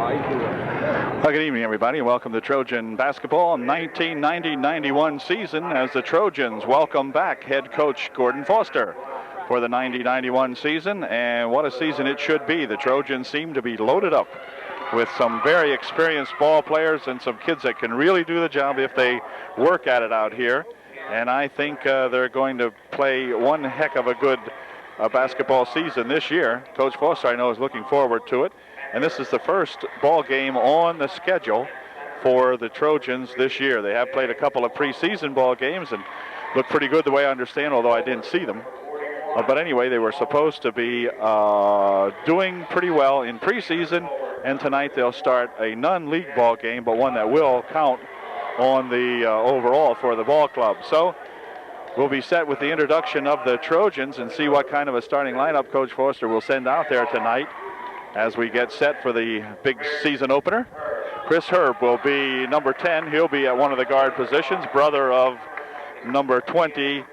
Well, good evening, everybody, and welcome to Trojan basketball 1990-91 season as the Trojans welcome back head coach Gordon Foster for the 90-91 season. And what a season it should be. The Trojans seem to be loaded up with some very experienced ball players and some kids that can really do the job if they work at it out here. And I think they're going to play one heck of a good basketball season this year. Coach Foster, I know, is looking forward to it. And this is the first ball game on the schedule for the Trojans this year. They have played a couple of preseason ball games and look pretty good the way I understand, although I didn't see them. But anyway, they were supposed to be doing pretty well in preseason, and tonight they'll start a non-league ball game, but one that will count on the overall for the ball club. So we'll be set with the introduction of the Trojans and see what kind of a starting lineup Coach Foster will send out there tonight as we get set for the big season opener. Chris Herb will be number 10. He'll be at one of the guard positions, brother of number 20.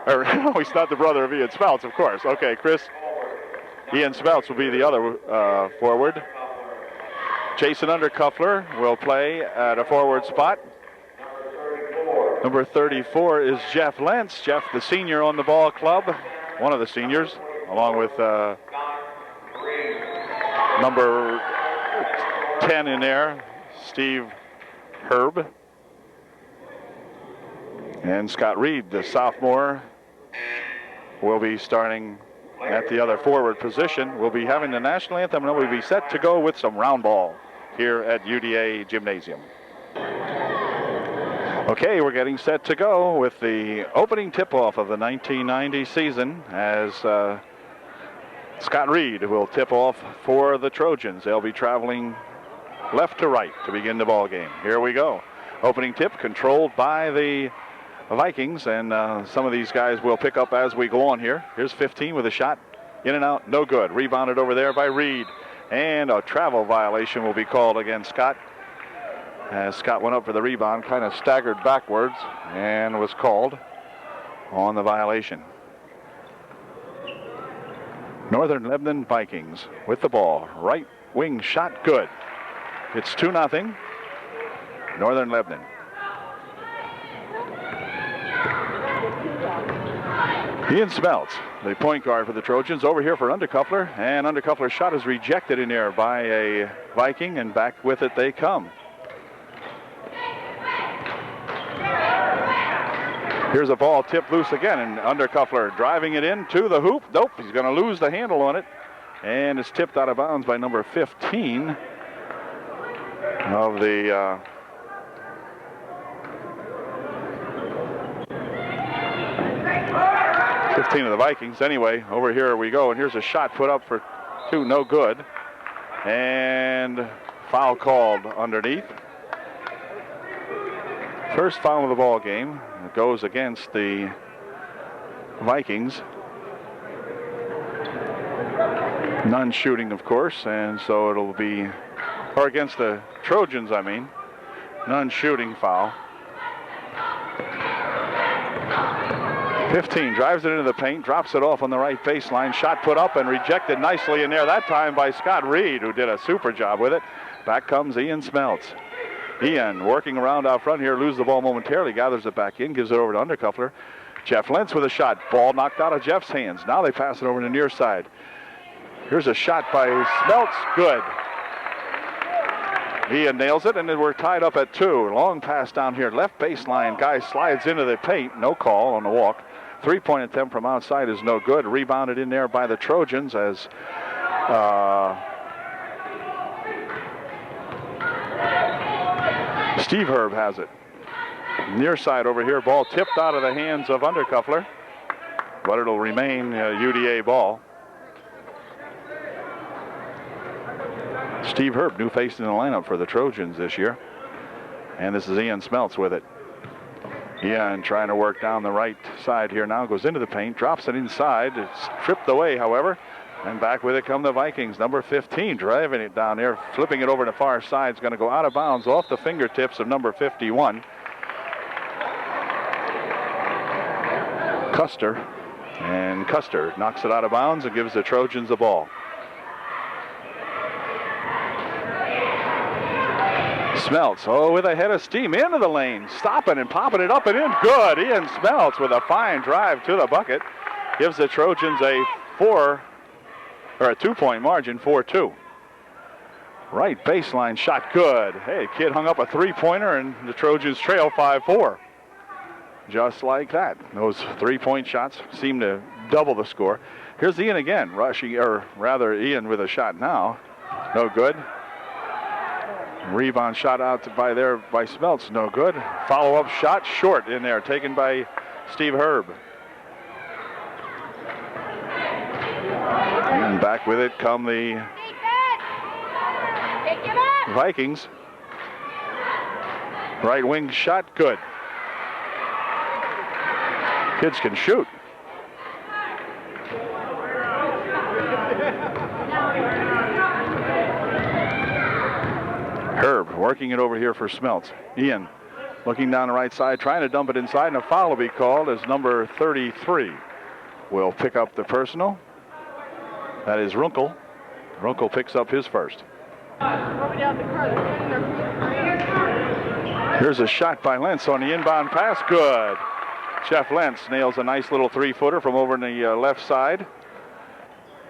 Or no, he's not the brother of Ian Spouts, of course. Okay, Ian Spouts will be the other forward. Jason Undercuffler will play at a forward spot. Number 34 is Jeff Lentz. Jeff, the senior on the ball club, one of the seniors, along with number 10 in there, Steve Herb. And Scott Reed, the sophomore, will be starting at the other forward position. We'll be having the national anthem, and we'll be set to go with some round ball here at UDA Gymnasium. Okay, we're getting set to go with the opening tip-off of the 1990 season as Scott Reed will tip off for the Trojans. They'll be traveling left to right to begin the ball game. Here we go. Opening tip controlled by the Vikings, and some of these guys will pick up as we go on here. Here's 15 with a shot. In and out, no good. Rebounded over there by Reed. And a travel violation will be called against Scott. As Scott went up for the rebound, kind of staggered backwards and was called on the violation. Northern Lebanon Vikings with the ball. Right wing shot, good. It's 2-0. Northern Lebanon. Ian Smeltz, the point guard for the Trojans, over here for Undercuffler, and Undercuffler's shot is rejected in there by a Viking, and back with it they come. Here's a ball tipped loose again, and Undercuffler driving it in to the hoop. Nope, he's going to lose the handle on it, and it's tipped out of bounds by number 15 of the 15 of the Vikings. Anyway, over here we go, and here's a shot put up for two, no good, and foul called underneath. First foul of the ball game. It goes against the Vikings. None shooting, of course, and so it'll be, or against the Trojans, I mean. None shooting foul. 15 drives it into the paint, drops it off on the right baseline. Shot put up and rejected nicely in there, that time by Scott Reed, who did a super job with it. Back comes Ian Smeltz. Ian working around out front here, loses the ball momentarily, gathers it back in, gives it over to Undercuffler. Jeff Lentz with a shot. Ball knocked out of Jeff's hands. Now they pass it over to the near side. Here's a shot by Smeltz. Good. Ian nails it, and then we're tied up at 2. Long pass down here. Left baseline. Guy slides into the paint. No call on the walk. Three-point attempt from outside is no good. Rebounded in there by the Trojans as Steve Herb has it. Near side over here. Ball tipped out of the hands of Undercuffler, but it'll remain UDA ball. Steve Herb, new face in the lineup for the Trojans this year. And this is Ian Smeltz with it. Ian trying to work down the right side here now. Goes into the paint, drops it inside. It's tripped away, however. And back with it come the Vikings. Number 15 driving it down there, flipping it over to the far side. It's going to go out of bounds off the fingertips of number 51. Custer. And Custer knocks it out of bounds and gives the Trojans the ball. Smelts, with a head of steam into the lane, stopping and popping it up and in. Good. Ian Smelts with a fine drive to the bucket. Gives the Trojans a 2-point margin, 4-2. Right baseline shot, good. Hey, kid hung up a three-pointer, and the Trojans trail 5-4. Just like that. Those three-point shots seem to double the score. Here's Ian again, rushing, or rather Ian with a shot now. No good. Rebound shot out by Smelts, no good. Follow-up shot short in there, taken by Steve Herb. And back with it come the Vikings. Right wing shot, good. Kids can shoot. Herb working it over here for Smelts. Ian looking down the right side, trying to dump it inside, and a foul will be called as number 33 will pick up the personal. That is Runkle. Runkle picks up his first. Here's a shot by Lentz on the inbound pass. Good. Jeff Lentz nails a nice little three-footer from over in the left side.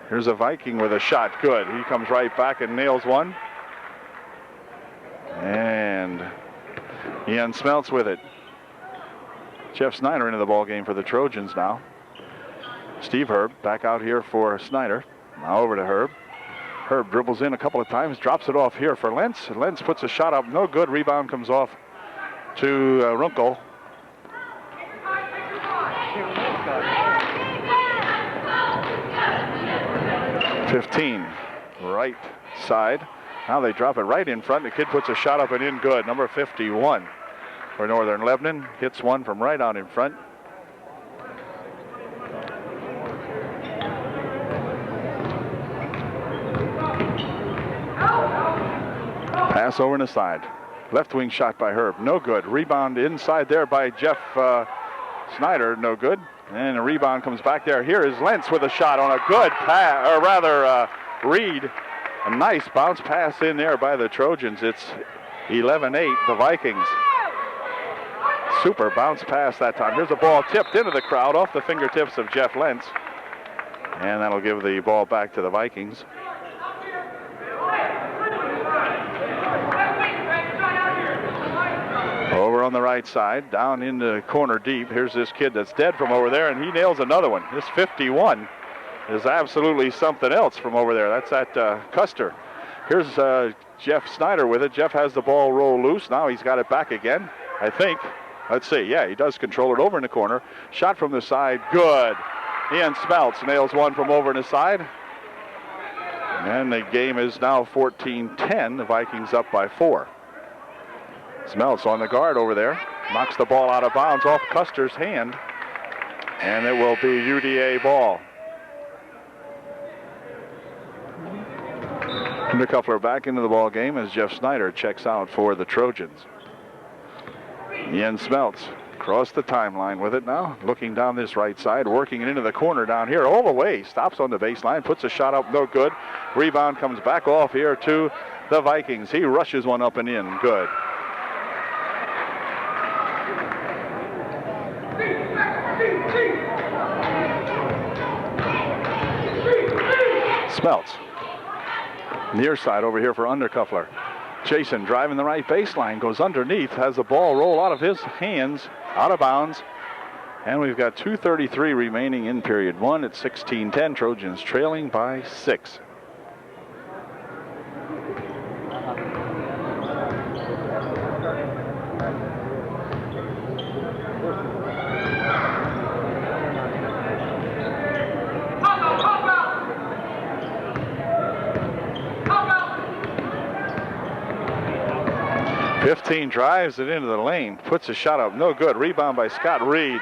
Here's a Viking with a shot. Good. He comes right back and nails one. And Ian Smelts with it. Jeff Snyder into the ball game for the Trojans now. Steve Herb back out here for Snyder. Now over to Herb. Herb dribbles in a couple of times, drops it off here for Lentz. Lentz puts a shot up, no good. Rebound comes off to Runkle. .15, right side. Now they drop it right in front. The kid puts a shot up and in, good. Number 51 for Northern Lebanon. Hits one from right out in front. Pass over in the side. Left wing shot by Herb, no good. Rebound inside there by Jeff Snyder, no good. And a rebound comes back there. Here is Lentz with a shot on a good pass, or rather Reed. A nice bounce pass in there by the Trojans. It's 11-8, the Vikings. Super bounce pass that time. Here's a ball tipped into the crowd off the fingertips of Jeff Lentz. And that'll give the ball back to the Vikings. Over on the right side, down in the corner deep. Here's this kid that's dead from over there, and he nails another one. This 51 is absolutely something else from over there. That's at Custer. Here's Jeff Snyder with it. Jeff has the ball roll loose. Now he's got it back again, I think. Let's see. Yeah, he does control it over in the corner. Shot from the side. Good. Ian Smelts nails one from over in the side. And the game is now 14-10. The Vikings up by 4. Smelts on the guard over there. Knocks the ball out of bounds off Custer's hand. And it will be UDA ball. Undercuffler back into the ball game as Jeff Snyder checks out for the Trojans. Ian Smelts across the timeline with it now. Looking down this right side, working it into the corner down here. All the way, stops on the baseline, puts a shot up, no good. Rebound comes back off here to the Vikings. He rushes one up and in, good. Smelts. Near side over here for Undercuffler. Jason driving the right baseline, goes underneath, has the ball roll out of his hands, out of bounds. And we've got 2:33 remaining in period 1 at 16-10. Trojans trailing by 6. Drives it into the lane, puts a shot up, no good. Rebound by Scott Reed.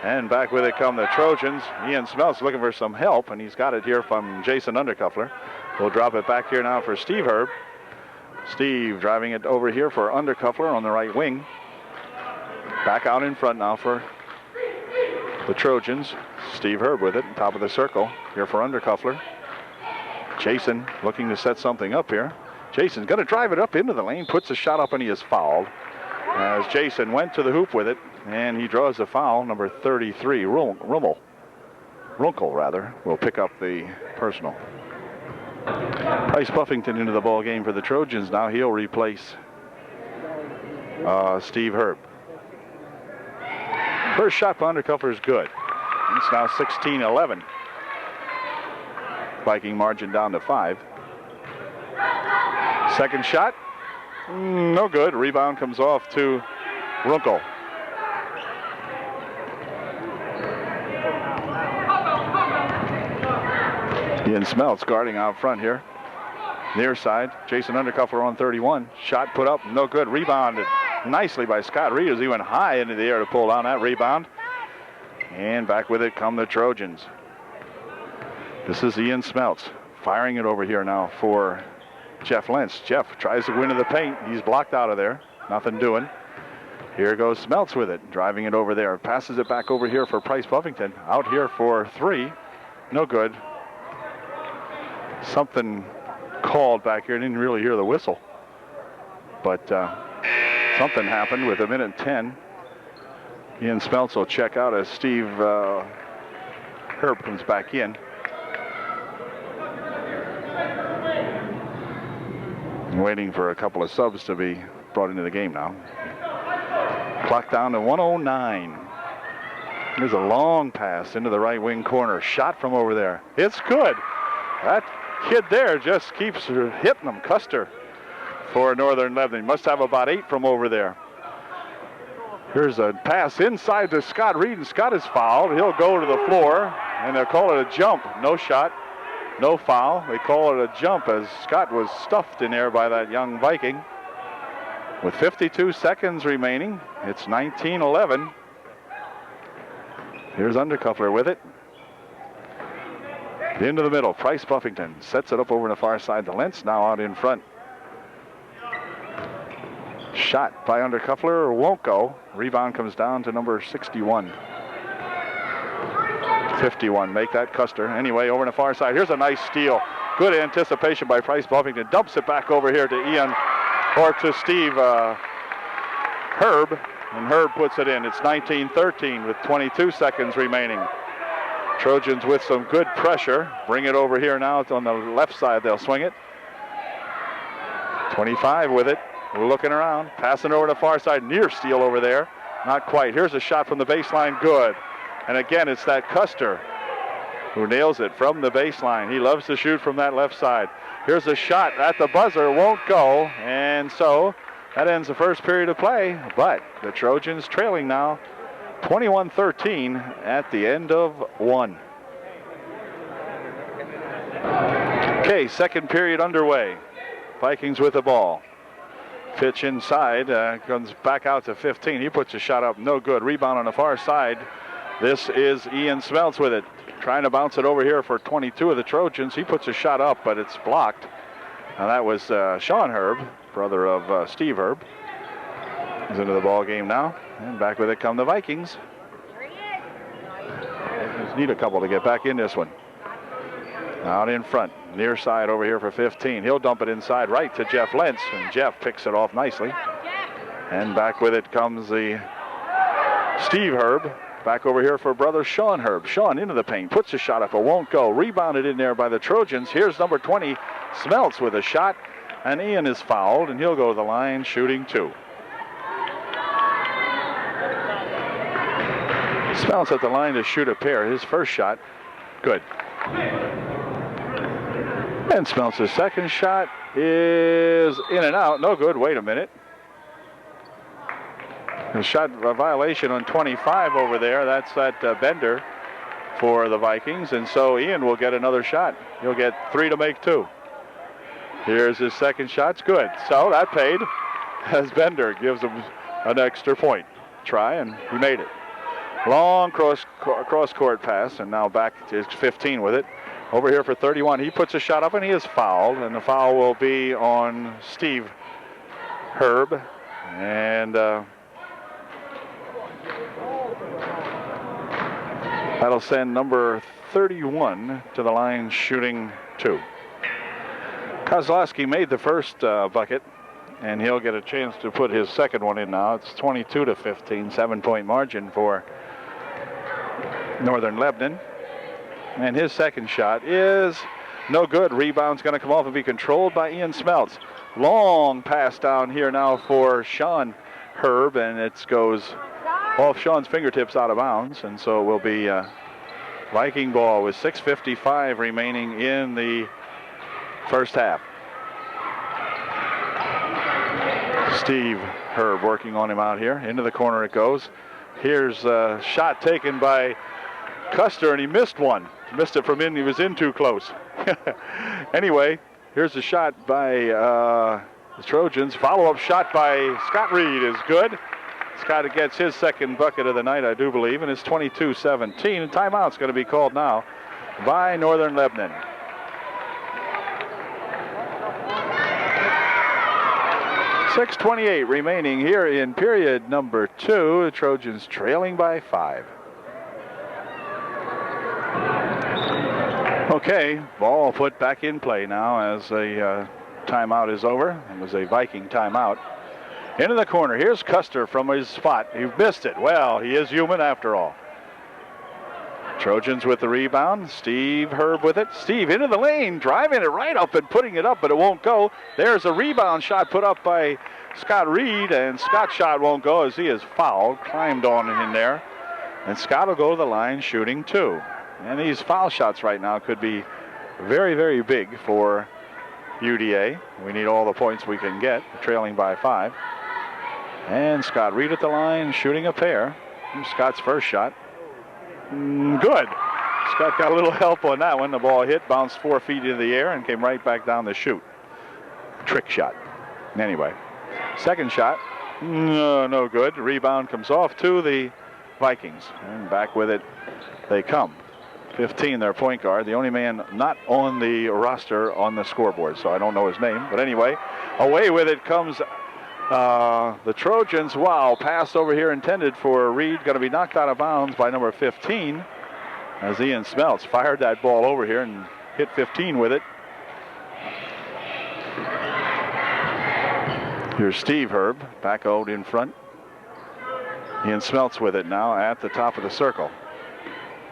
And back with it come the Trojans. Ian Smelts looking for some help, and he's got it here from Jason Undercuffler. We'll drop it back here now for Steve Herb. Steve driving it over here for Undercuffler on the right wing. Back out in front now for the Trojans. Steve Herb with it, top of the circle here for Undercuffler. Jason looking to set something up here. Jason's going to drive it up into the lane, puts a shot up, and he is fouled. As Jason went to the hoop with it, and he draws a foul. Number 33, Runkle will pick up the personal. Bryce Buffington into the ball game for the Trojans. Now he'll replace Steve Herb. First shot by Undercover is good. It's now 16-11. Viking margin down to 5. Second shot, no good. Rebound comes off to Runkle. Ian Smeltz guarding out front here. Near side, Jason Undercuffler on 31. Shot put up, no good. Rebounded nicely by Scott Reed as he went high into the air to pull down that rebound. And back with it come the Trojans. This is Ian Smeltz firing it over here now for Jeff Lentz. Jeff tries to go into the paint. He's blocked out of there. Nothing doing. Here goes Smeltz with it, driving it over there. Passes it back over here for Bryce Buffington. Out here for 3. No good. Something called back here. I didn't really hear the whistle. But something happened with 1:10. Ian Smeltz will check out as Steve Herb comes back in. Waiting for a couple of subs to be brought into the game now. Clock down to 1:09. There's a long pass into the right wing corner. Shot from over there. It's good. That kid there just keeps hitting them. Custer for Northern Lebanon. Must have about 8 from over there. Here's a pass inside to Scott Reed, and Scott is fouled. He'll go to the floor, and they'll call it a jump. No shot, no foul. They call it a jump as Scott was stuffed in there by that young Viking. With 52 seconds remaining, it's 19-11. Here's Undercuffler with it. Into the middle, Bryce Buffington sets it up over on the far side. The Lentz now out in front. Shot by Undercuffler won't go. Rebound comes down to number 61. 51, make that Custer. Anyway, over on the far side, here's a nice steal. Good anticipation by Bryce Buffington. Dumps it back over here to Ian, or to Steve Herb, and Herb puts it in. It's 19-13 with 22 seconds remaining. Trojans with some good pressure. Bring it over here now. It's on the left side. They'll swing it. 25 with it. Looking around. Passing over to the far side. Near steal over there. Not quite. Here's a shot from the baseline. Good. And again, it's that Custer who nails it from the baseline. He loves to shoot from that left side. Here's a shot at the buzzer. Won't go. And so that ends the first period of play. But the Trojans trailing now 21-13 at the end of 1. Okay, second period underway. Vikings with the ball. Pitch inside, comes back out to 15. He puts a shot up, no good. Rebound on the far side. This is Ian Smeltz with it. Trying to bounce it over here for 22 of the Trojans. He puts a shot up, but it's blocked. Now that was Sean Herb, brother of Steve Herb. He's into the ball game now. And back with it come the Vikings. Just need a couple to get back in this one. Out in front, near side over here for 15. He'll dump it inside right to Jeff Lentz, and Jeff picks it off nicely. And back with it comes the Steve Herb. Back over here for brother Sean Herb. Sean into the paint, puts a shot up, but won't go. Rebounded in there by the Trojans. Here's number 20, Smeltz with a shot, and Ian is fouled, and he'll go to the line shooting 2. Smeltz at the line to shoot a pair. His first shot, good. And Smeltz's second shot is in and out. No good. Wait a minute. A shot a violation on 25 over there. That's that Bender for the Vikings. And so Ian will get another shot. He'll get 3 to make 2. Here's his second shot. It's good. So that paid as Bender gives him an extra point. Try, and he made it. Long cross-court pass, and now back to 15 with it. Over here for 31, he puts a shot up, and he is fouled, and the foul will be on Steve Herb. And that'll send number 31 to the line shooting 2. Kozlowski made the first bucket, and he'll get a chance to put his second one in now. It's 22-15, 7-point margin for Northern Lebanon. And his second shot is no good. Rebound's going to come off and be controlled by Ian Smeltz. Long pass down here now for Sean Herb, and it goes off Sean's fingertips out of bounds, and so it will be Viking ball with 6:55 remaining in the first half. Steve Herb working on him out here. Into the corner it goes. Here's a shot taken by Custer, and he missed one. Missed it from in. He was in too close. Anyway, here's a shot by the Trojans. Follow-up shot by Scott Reed is good. Scott gets his second bucket of the night, I do believe, and it's 22-17. And timeout's going to be called now by Northern Lebanon. .628 remaining here in period number 2. The Trojans trailing by 5. Okay, ball put back in play now as a timeout is over. It was a Viking timeout. Into the corner. Here's Custer from his spot. He missed it. Well, he is human after all. Trojans with the rebound. Steve Herb with it. Steve into the lane, driving it right up and putting it up, but it won't go. There's a rebound shot put up by Scott Reed, and Scott's shot won't go as he is fouled, climbed on in there. And Scott will go to the line shooting 2. And these foul shots right now could be very, very big for UDA. We need all the points we can get, trailing by 5. And Scott Reed at the line, shooting a pair. Scott's first shot. Good. Scott got a little help on that one. The ball hit, bounced 4 feet into the air, and came right back down to shoot. Trick shot. Anyway, second shot. No good. Rebound comes off to the Vikings. And back with it they come. 15, their point guard, the only man not on the roster on the scoreboard, so I don't know his name. But anyway, away with it comes the Trojans. Wow, pass over here intended for Reed, going to be knocked out of bounds by number 15 as Ian Smeltz fired that ball over here and hit 15 with it. Here's Steve Herb, back out in front. Ian Smeltz with it now at the top of the circle.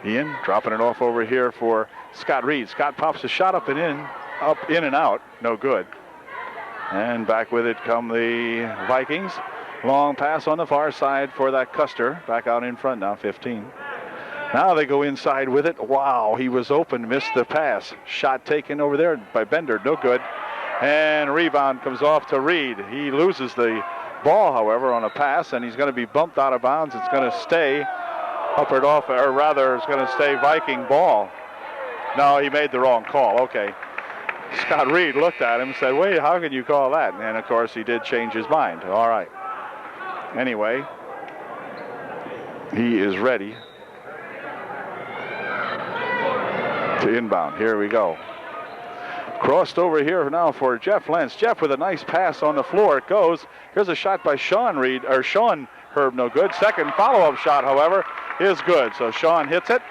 Ian dropping it off over here for Scott Reed. Scott pops a shot up and in and out. No good. And back with it come the Vikings. Long pass on the far side for that Custer. Back out in front now, 15. Now they go inside with it. Wow, he was open, missed the pass. Shot taken over there by Bender, no good. And rebound comes off to Reed. He loses the ball, however, on a pass, and he's going to be bumped out of bounds. It's going to stay upward off, or rather it's going to stay Viking ball. No, he made the wrong call. Okay. Scott Reed looked at him and said, wait, how can you call that? And of course he did change his mind. All right. Anyway, he is ready to inbound. Here we go. Crossed over here now for Jeff Lentz. Jeff with a nice pass on the floor. It goes. Here's a shot by Sean Herb, no good. Second follow-up shot, however, is good. So Sean hits it,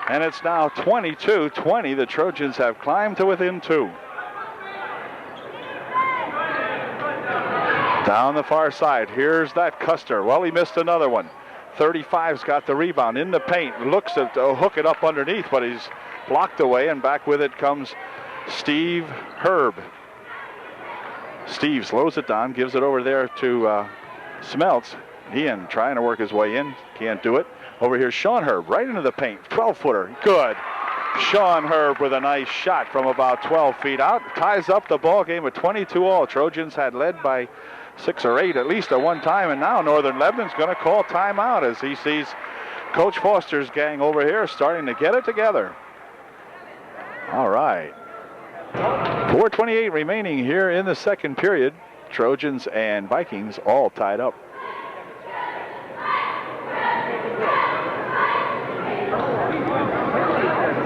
and it's now 22-20. The Trojans have climbed to within 2. Down the far side, here's that Custer. Well, he missed another one. 35's got the rebound in the paint. Looks to hook it up underneath, but he's blocked away, and back with it comes Steve Herb. Steve slows it down, gives it over there to Smeltz. Ian trying to work his way in, can't do it. Over here, Sean Herb, right into the paint, 12-footer, good. Sean Herb with a nice shot from about 12 feet out. Ties up the ball game at 22-all. Trojans had led by 6 or 8 at least at one time, and now Northern Lebanon's going to call timeout as he sees Coach Foster's gang over here starting to get it together. All right. 4:28 remaining here in the second period. Trojans and Vikings all tied up.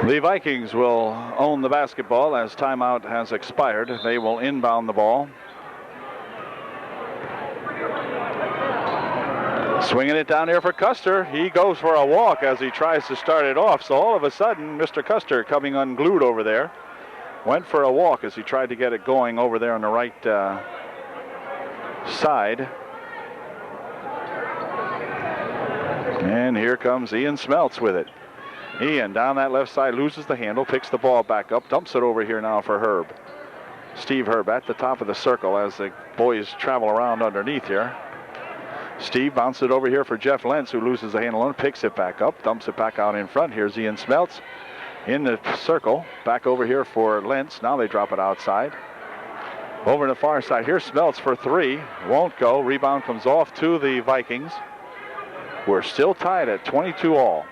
The Vikings will own the basketball as timeout has expired. They will inbound the ball. Swinging it down here for Custer. He goes for a walk as he tries to start it off. So all of a sudden, Mr. Custer coming unglued over there. went for a walk as he tried to get it going over there on the right side. And here comes Ian Smeltz with it. Ian down that left side, loses the handle, picks the ball back up, dumps it over here now for Herb. Steve Herb at the top of the circle as the boys travel around underneath here. Steve bounces it over here for Jeff Lentz, who loses the handle on, picks it back up, dumps it back out in front. Here's Ian Smeltz in the circle, back over here for Lentz. Now they drop it outside. Over to the far side, here's Smeltz for three. Won't go. Rebound comes off to the Vikings. We're still tied at 22 all.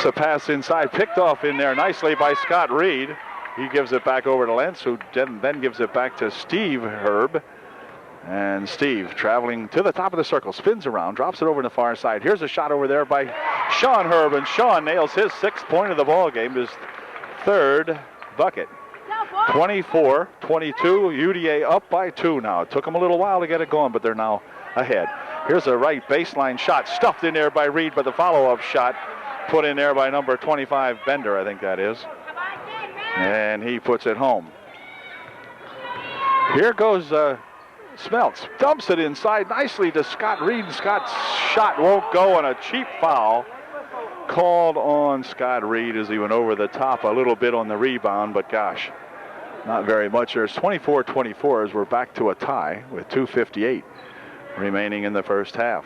A pass inside, picked off in there nicely by Scott Reed. He gives it back over to Lentz, who then gives it back to Steve Herb. And Steve traveling to the top of the circle, spins around, drops it over to the far side. Here's a shot over there by Sean Herb, and Sean nails his 6th point of the ball game, his 3rd bucket. 24-22, UDA up by 2 now. It took them a little while to get it going, but they're now ahead. Here's a right baseline shot, stuffed in there by Reed, but the follow-up shot put in there by number 25, Bender, I think that is. And he puts it home. Here goes Smeltz. Dumps it inside nicely to Scott Reed. Scott's shot won't go, and a cheap foul called on Scott Reed as he went over the top a little bit on the rebound, but gosh, not very much. There's 24-24 as we're back to a tie with 2:58 remaining in the first half.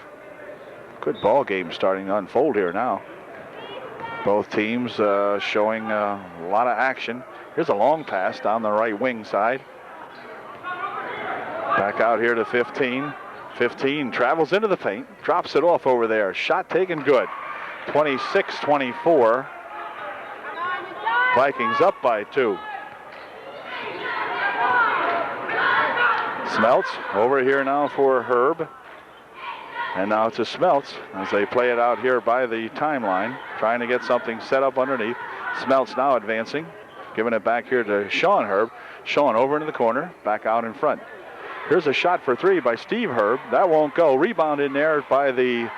Good ball game starting to unfold here now. Both teams showing a lot of action. Here's a long pass down the right wing side. Back out here to 15. 15 travels into the paint, drops it off over there. Shot taken good. 26-24. Vikings up by 2. Smeltz over here now for Herb. And now to Smeltz as they play it out here by the timeline, trying to get something set up underneath. Smeltz now advancing, giving it back here to Sean Herb. Sean over into the corner, back out in front. Here's a shot for 3 by Steve Herb. That won't go. Rebound in there by the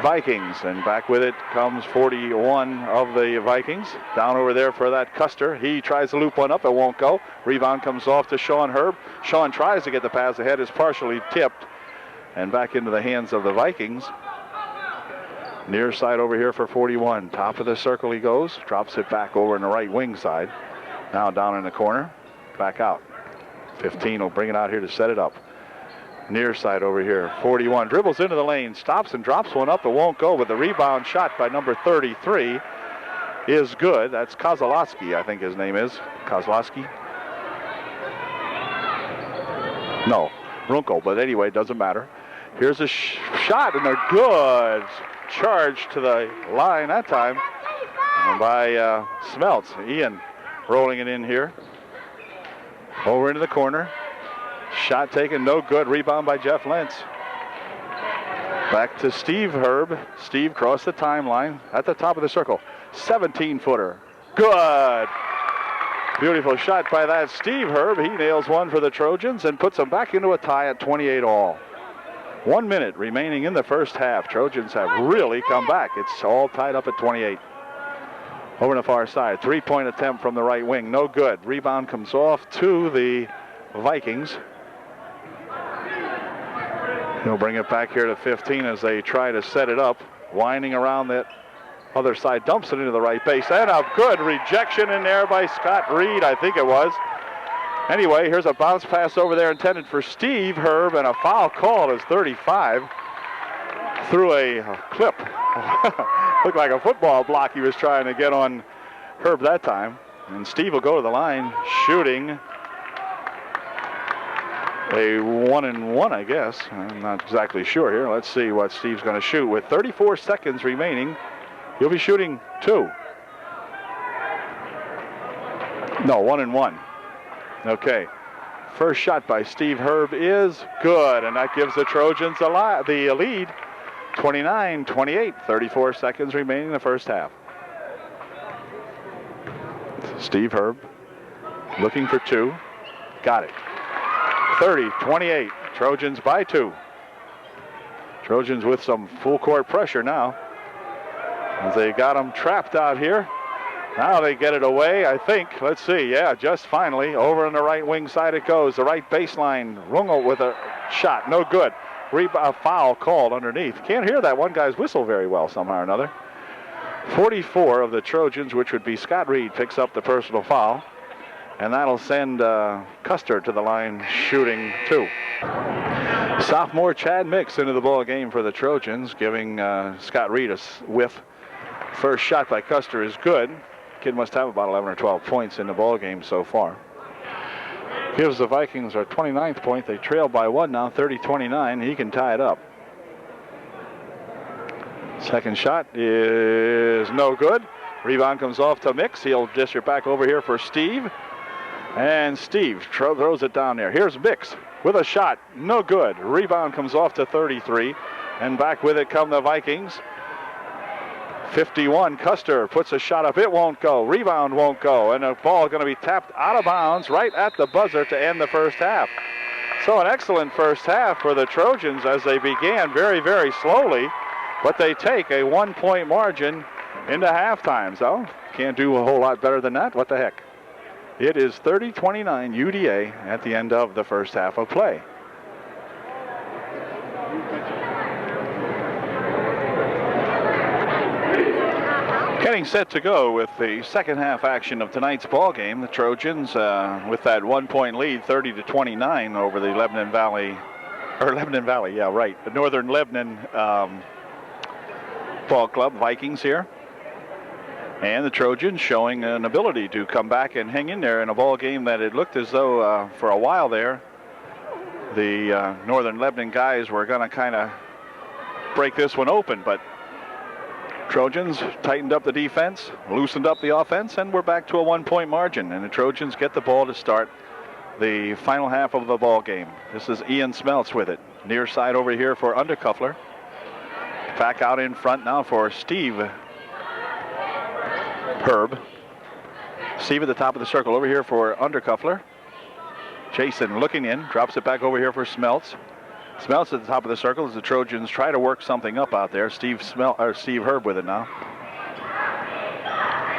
Vikings. And back with it comes 41 of the Vikings. Down over there for that Custer. He tries to loop one up. It won't go. Rebound comes off to Sean Herb. Sean tries to get the pass ahead. Is partially tipped. And back into the hands of the Vikings. Near side over here for 41. Top of the circle he goes. Drops it back over in the right wing side. Now down in the corner. Back out. 15 will bring it out here to set it up. Near side over here. 41. Dribbles into the lane. Stops and drops one up. It won't go. But the rebound shot by number 33 is good. That's Kozlowski, I think his name is. Kozlowski. No. Runkel. But anyway, it doesn't matter. Here's a shot, and a good charge to the line that time by Smeltz. Ian rolling it in here. Over into the corner. Shot taken, no good. Rebound by Jeff Lentz. Back to Steve Herb. Steve crossed the timeline at the top of the circle. 17-footer. Good. Beautiful shot by that Steve Herb. He nails one for the Trojans and puts them back into a tie at 28 all. 1 minute remaining in the first half. Trojans have really come back. It's all tied up at 28. Over on the far side, 3-point attempt from the right wing. No good. Rebound comes off to the Vikings. He'll bring it back here to 15 as they try to set it up. Winding around that other side, dumps it into the right base. And a good rejection in there by Scott Reed, I think it was. Anyway, here's a bounce pass over there intended for Steve Herb, and a foul call as 35 through a clip. Looked like a football block he was trying to get on Herb that time. And Steve will go to the line shooting a 1-and-1, I guess. I'm not exactly sure here. Let's see what Steve's going to shoot. With 34 seconds remaining, he'll be shooting 2. No, 1-and-1. Okay. First shot by Steve Herb is good, and that gives the Trojans the lead. 29-28, 34 seconds remaining in the first half. Steve Herb looking for 2. Got it. 30-28, Trojans by 2. Trojans with some full court pressure now, as they got them trapped out here. Now they get it away, I think. Let's see. Yeah, just finally. Over on the right wing side it goes. The right baseline. Rungel with a shot. No good. A foul called underneath. Can't hear that one guy's whistle very well somehow or another. 44 of the Trojans, which would be Scott Reed, picks up the personal foul. And that'll send Custer to the line shooting 2. Sophomore Chad Mix into the ball game for the Trojans, giving Scott Reed a whiff. First shot by Custer is good. Kid must have about 11 or 12 points in the ball game so far. Gives the Vikings their 29th point. They trail by 1 now, 30-29. He can tie it up. Second shot is no good. Rebound comes off to Mix. He'll dish it back over here for Steve. And Steve throws it down there. Here's Mix with a shot. No good. Rebound comes off to 33. And back with it come the Vikings. 51, Custer puts a shot up. It won't go. Rebound won't go. And the ball is going to be tapped out of bounds right at the buzzer to end the first half. So an excellent first half for the Trojans as they began very, very slowly. But they take a 1-point margin into halftime. So can't do a whole lot better than that. What the heck? It is 30-29 UDA at the end of the first half of play. Getting set to go with the second half action of tonight's ball game. The Trojans with that 1-point lead, 30-29 over the Lebanon Valley, the Northern Lebanon ball club Vikings here. And the Trojans showing an ability to come back and hang in there in a ball game that it looked as though for a while there the Northern Lebanon guys were going to kind of break this one open, but Trojans tightened up the defense, loosened up the offense, and we're back to a 1-point margin. And the Trojans get the ball to start the final half of the ball game. This is Ian Smeltz with it. Near side over here for Undercuffler. Back out in front now for Steve Herb. Steve at the top of the circle over here for Undercuffler. Jason looking in, drops it back over here for Smeltz. Smeltz at the top of the circle as the Trojans try to work something up out there. Steve Herb with it now.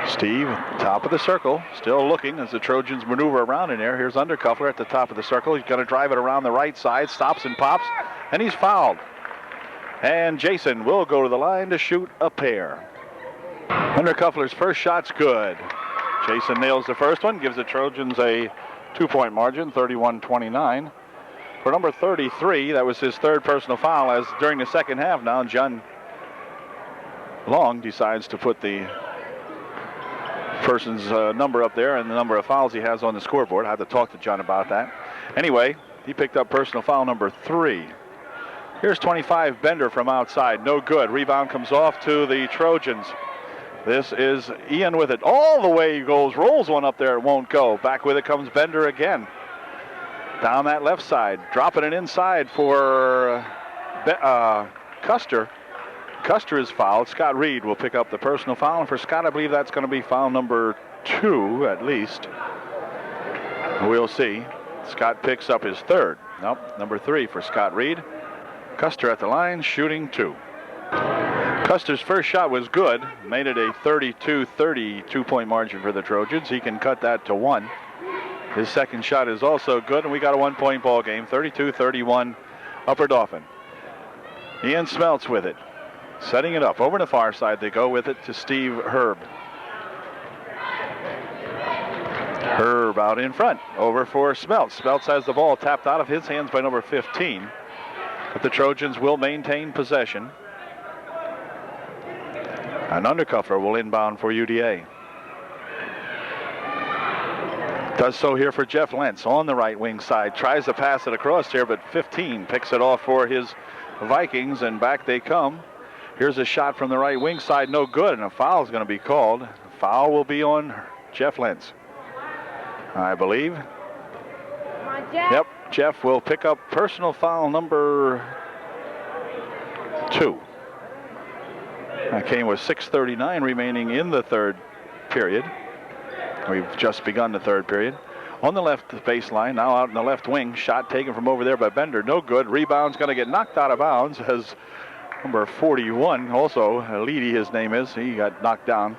Steve, top of the circle, still looking as the Trojans maneuver around in there. Here's Undercuffler at the top of the circle. He's going to drive it around the right side, stops and pops, and he's fouled. And Jason will go to the line to shoot a pair. Undercuffler's first shot's good. Jason nails the first one, gives the Trojans a 2-point margin, 31-29. For number 33, that was his third personal foul, as during the second half now, John Long decides to put the person's number up there and the number of fouls he has on the scoreboard. I have to talk to John about that. Anyway, he picked up personal foul number 3. Here's 25, Bender from outside. No good. Rebound comes off to the Trojans. This is Ian with it. All the way he goes, rolls one up there. It won't go. Back with it comes Bender again. Down that left side, dropping it inside for Custer. Custer is fouled. Scott Reed will pick up the personal foul. And for Scott, I believe that's going to be foul number 2 at least. We'll see. Scott picks up his third. Nope, number 3 for Scott Reed. Custer at the line, shooting 2. Custer's first shot was good. Made it a 32-30 2-point margin for the Trojans. He can cut that to 1. His second shot is also good, and we got a 1-point ball game, 32-31 Upper Dauphin. Ian Smeltz with it. Setting it up. Over to the far side, they go with it to Steve Herb. Herb out in front. Over for Smeltz. Smeltz has the ball tapped out of his hands by number 15. But the Trojans will maintain possession. An Undercuffler will inbound for UDA. Does so here for Jeff Lentz on the right wing side. Tries to pass it across here, but 15 picks it off for his Vikings, and back they come. Here's a shot from the right wing side, no good, and a foul is going to be called. A foul will be on Jeff Lentz, I believe. Come on, Jeff. Yep, Jeff will pick up personal foul number 2. That came with 6:39 remaining in the third period. We've just begun the third period. on the left baseline, now out in the left wing. Shot taken from over there by Bender. No good. Rebound's going to get knocked out of bounds as number 41, also Leedy, his name is. He got knocked down.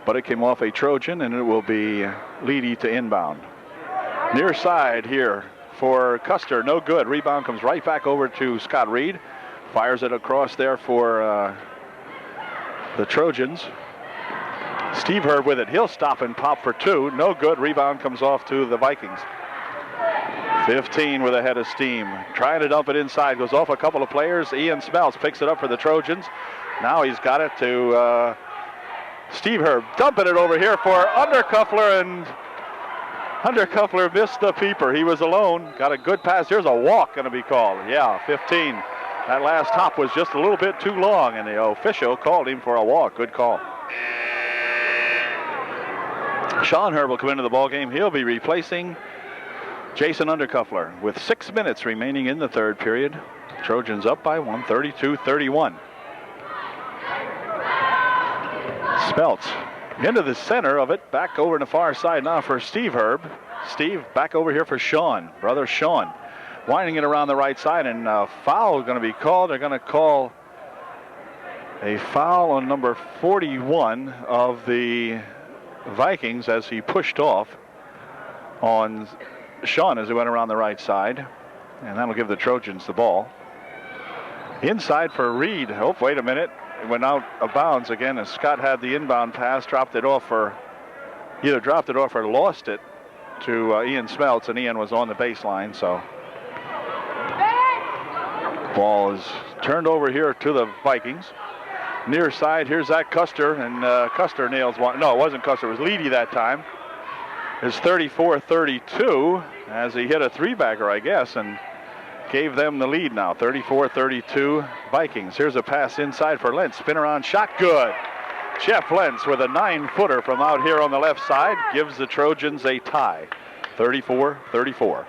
But it came off a Trojan, and it will be Leedy to inbound. Near side here for Custer. No good. Rebound comes right back over to Scott Reed. Fires it across there for the Trojans. Steve Herb with it. He'll stop and pop for two. No good. Rebound comes off to the Vikings. 15 with a head of steam. Trying to dump it inside. Goes off a couple of players. Ian Smelts picks it up for the Trojans. Now he's got it to Steve Herb. Dumping it over here for Undercuffler, and Undercuffler missed the peeper. He was alone. Got a good pass. Here's a walk going to be called. Yeah, 15. That last hop was just a little bit too long, and the official called him for a walk. Good call. Sean Herb will come into the ball game. He'll be replacing Jason Undercuffler with 6 minutes remaining in the third period. Trojans up by 1, 32-31. Smelts into the center of it, back over to the far side now for Steve Herb. Steve back over here for Sean, brother Sean. Winding it around the right side, and a foul going to be called. They're going to call a foul on number 41 of the Vikings as he pushed off on Sean as he went around the right side. And that'll give the Trojans the ball. Inside for Reed. Oh, wait a minute. It went out of bounds again as Scott had the inbound pass, dropped it off or either dropped it off or lost it to Ian Smelts, and Ian was on the baseline, so ball is turned over here to the Vikings. Near side, here's Zach Custer, and Custer nails one. No, it wasn't Custer, it was Leedy that time. It's 34-32 as he hit a three-bagger, I guess, and gave them the lead now. 34-32 Vikings. Here's a pass inside for Lentz. Spin around shot, good. Jeff Lentz with a 9-footer from out here on the left side gives the Trojans a tie. 34-34.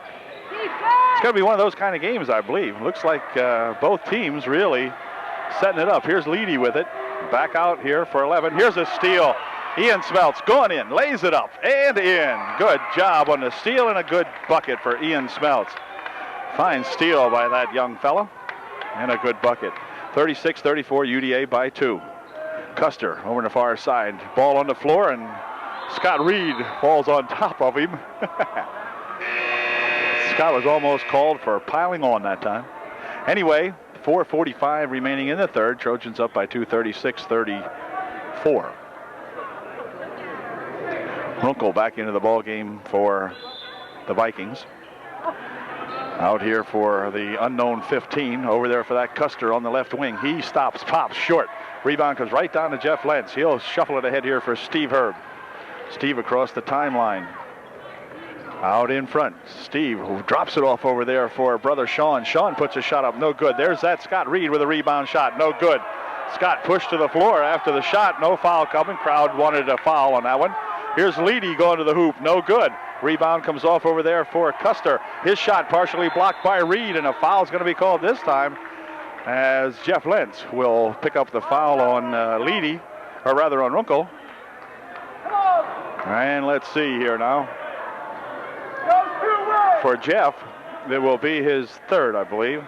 It's going to be one of those kind of games, I believe. Looks like both teams really setting it up. Here's Leedy with it. Back out here for 11. Here's a steal. Ian Smelts going in, lays it up and in. Good job on the steal and a good bucket for Ian Smelts. Fine steal by that young fella and a good bucket. 36-34 UDA by 2. Custer over on the far side. Ball on the floor, and Scott Reed falls on top of him. Scott was almost called for piling on that time. Anyway, 4:45 remaining in the third. Trojans up by 2, 36-34. Runkle back into the ball game for the Vikings. Out here for the unknown 15. Over there for that Custer on the left wing. He stops, pops short. Rebound comes right down to Jeff Lentz. He'll shuffle it ahead here for Steve Herb. Steve across the timeline. Out in front, Steve, who drops it off over there for brother Sean. Sean puts a shot up, no good. There's that Scott Reed with a rebound shot, no good. Scott pushed to the floor after the shot, no foul coming. Crowd wanted a foul on that one. Here's Leedy going to the hoop, no good. Rebound comes off over there for Custer. His shot partially blocked by Reed, and a foul is going to be called this time as Jeff Lentz will pick up the foul on Leedy, or rather on Runkle. And let's see here now. For Jeff, it will be his third, I believe.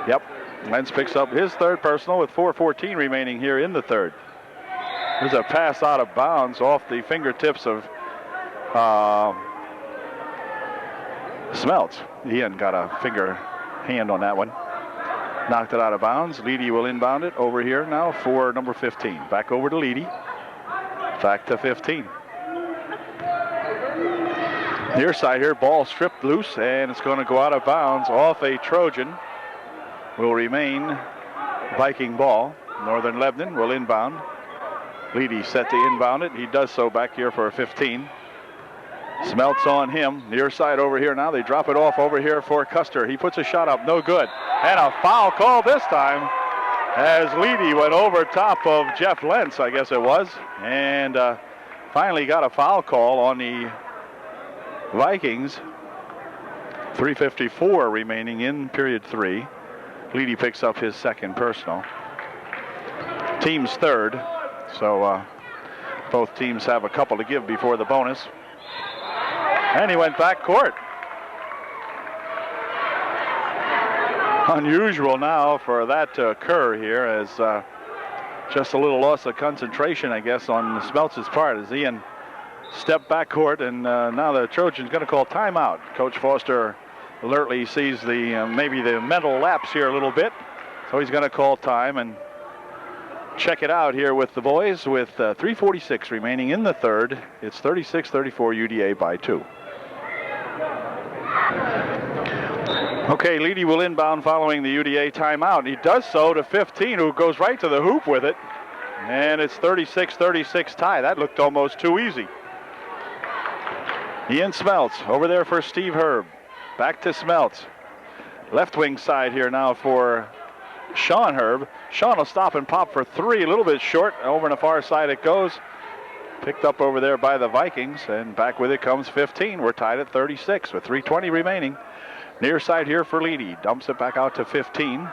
Yep, Lentz picks up his third personal with 4:14 remaining here in the third. There's a pass out of bounds off the fingertips of Smelts. Ian got a hand on that one. Knocked it out of bounds. Leedy will inbound it over here now for number 15. Back over to Leedy. Back to 15. Near side here, ball stripped loose, and it's going to go out of bounds off a Trojan. Will remain Viking ball. Northern Lebanon will inbound. Leedy set to inbound it. He does so back here for a 15. Smelts on him. Near side over here now. They drop it off over here for Custer. He puts a shot up, no good. And a foul call this time as Leedy went over top of Jeff Lentz, I guess it was, and finally got a foul call on the Vikings. 3:54 remaining in period 3. Leedy picks up his second personal. Team's third, so both teams have a couple to give before the bonus. And he went back court. Unusual now for that to occur here, as just a little loss of concentration, I guess, on Smeltz's part as Ian stepped back court, and now the Trojans going to call timeout. Coach Foster alertly sees the maybe the mental lapse here a little bit, so he's going to call time and check it out here with the boys with 3:46 remaining in the third. It's 36-34 UDA by 2. Okay, Leedy will inbound following the UDA timeout. He does so to 15, who goes right to the hoop with it. And it's 36-36 tie. That looked almost too easy. Ian Smeltz over there for Steve Herb. Back to Smeltz. Left wing side here now for Sean Herb. Sean will stop and pop for 3, a little bit short. Over on the far side it goes. Picked up over there by the Vikings, and back with it comes 15. We're tied at 36 with 3:20 remaining. Near side here for Leedy. Dumps it back out to 15.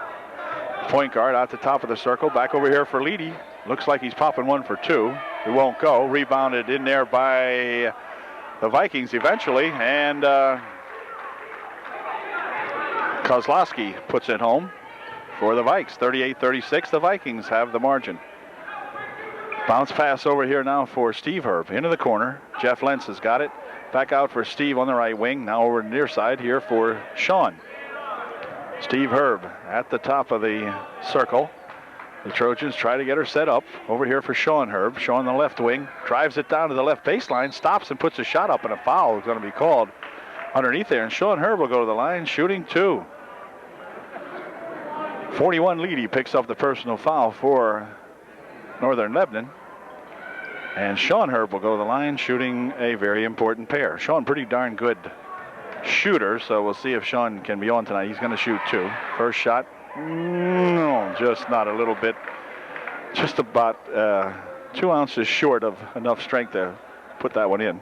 Point guard out the top of the circle. Back over here for Leedy. Looks like he's popping 1 for 2. It won't go. Rebounded in there by the Vikings eventually. And Kozlowski puts it home for the Vikes. 38-36. The Vikings have the margin. Bounce pass over here now for Steve Herb. Into the corner. Jeff Lentz has got it. Back out for Steve on the right wing. Now over near side here for Sean. Steve Herb at the top of the circle. The Trojans try to get her set up. Over here for Sean Herb. Sean on the left wing. Drives it down to the left baseline. Stops and puts a shot up, and a foul is going to be called underneath there. And Sean Herb will go to the line shooting 2. 41 Leedy picks up the personal foul for Northern Lebanon. And Sean Herb will go to the line shooting a very important pair. Sean, pretty darn good shooter, so we'll see if Sean can be on tonight. He's going to shoot 2. First shot, no, just not a little bit. Just about 2 ounces short of enough strength to put that one in.